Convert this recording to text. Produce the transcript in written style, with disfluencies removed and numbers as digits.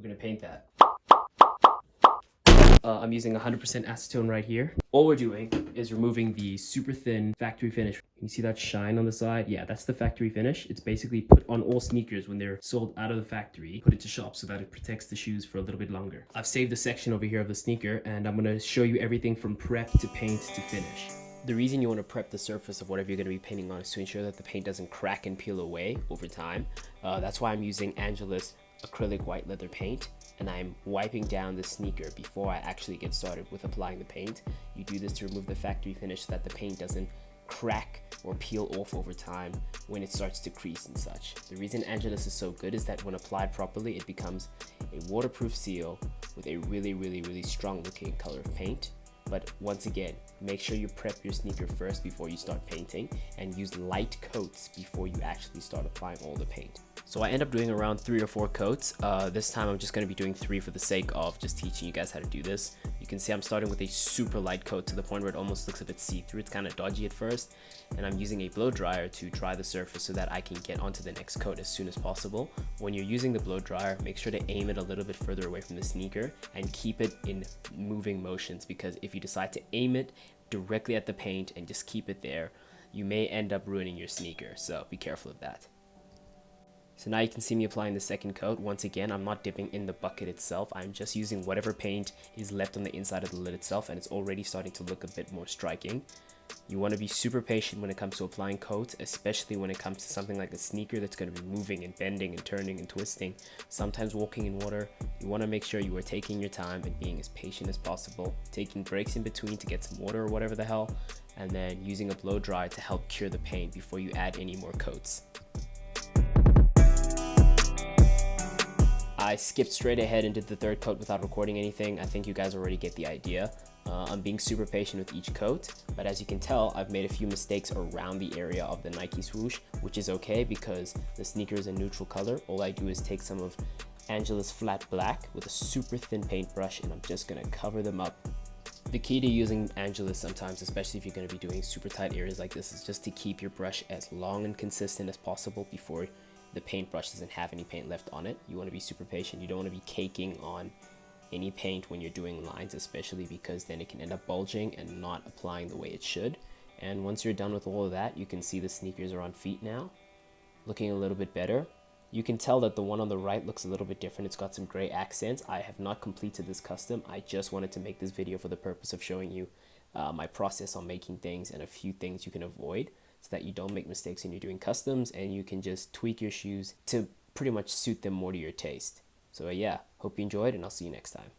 gonna paint that. I'm using 100% acetone right here. All we're doing is removing the super thin factory finish. Can you see that shine on the side? Yeah, that's the factory finish. It's basically put on all sneakers when they're sold out of the factory, put it to shop so that it protects the shoes for a little bit longer. I've saved a section over here of the sneaker, and I'm gonna show you everything from prep to paint to finish. The reason you want to prep the surface of whatever you're going to be painting on is to ensure that the paint doesn't crack and peel away over time. That's why I'm using Angelus acrylic white leather paint, and I'm wiping down the sneaker before I actually get started with applying the paint. You do this to remove the factory finish so that the paint doesn't crack or peel off over time when it starts to crease and such. The reason Angelus is so good is that when applied properly, it becomes a waterproof seal with a really strong looking color of paint. But once again, make sure you prep your sneaker first before you start painting, and use light coats before you actually start applying all the paint. So I end up doing around 3 or 4 coats. This time I'm just going to be doing 3 for the sake of just teaching you guys how to do this. You can see I'm starting with a super light coat to the point where it almost looks a bit see-through. It's kind of dodgy at first, and I'm using a blow dryer to dry the surface so that I can get onto the next coat as soon as possible. When you're using the blow dryer, make sure to aim it a little bit further away from the sneaker and keep it in moving motions, because if you decide to aim it directly at the paint and just keep it there, you may end up ruining your sneaker, so be careful of that. So now you can see me applying the second coat. Once again, I'm not dipping in the bucket itself. I'm just using whatever paint is left on the inside of the lid itself, and it's already starting to look a bit more striking. You want to be super patient when it comes to applying coats, especially when it comes to something like a sneaker that's going to be moving and bending and turning and twisting, sometimes walking in water. You want to make sure you are taking your time and being as patient as possible, taking breaks in between to get some water or whatever the hell, and then using a blow dry to help cure the paint before you add any more coats. I skipped straight ahead and did the third coat without recording anything. I think you guys already get the idea. I'm being super patient with each coat, but as you can tell, I've made a few mistakes around the area of the Nike swoosh, which is okay because the sneaker is a neutral color. All I do is take some of Angelus flat black with a super thin paintbrush, and I'm just gonna cover them up. The key to using Angelus sometimes, especially if you're gonna be doing super tight areas like this, is just to keep your brush as long and consistent as possible before the paintbrush doesn't have any paint left on it. You want to be super patient. You don't want to be caking on any paint when you're doing lines, especially because then it can end up bulging and not applying the way it should. And once you're done with all of that, you can see the sneakers are on feet now, looking a little bit better. You can tell that the one on the right looks a little bit different. It's got some gray accents. I have not completed this custom. I just wanted to make this video for the purpose of showing you my process on making things and a few things you can avoid, so that you don't make mistakes when you're doing customs and you can just tweak your shoes to pretty much suit them more to your taste. So yeah, hope you enjoyed, and I'll see you next time.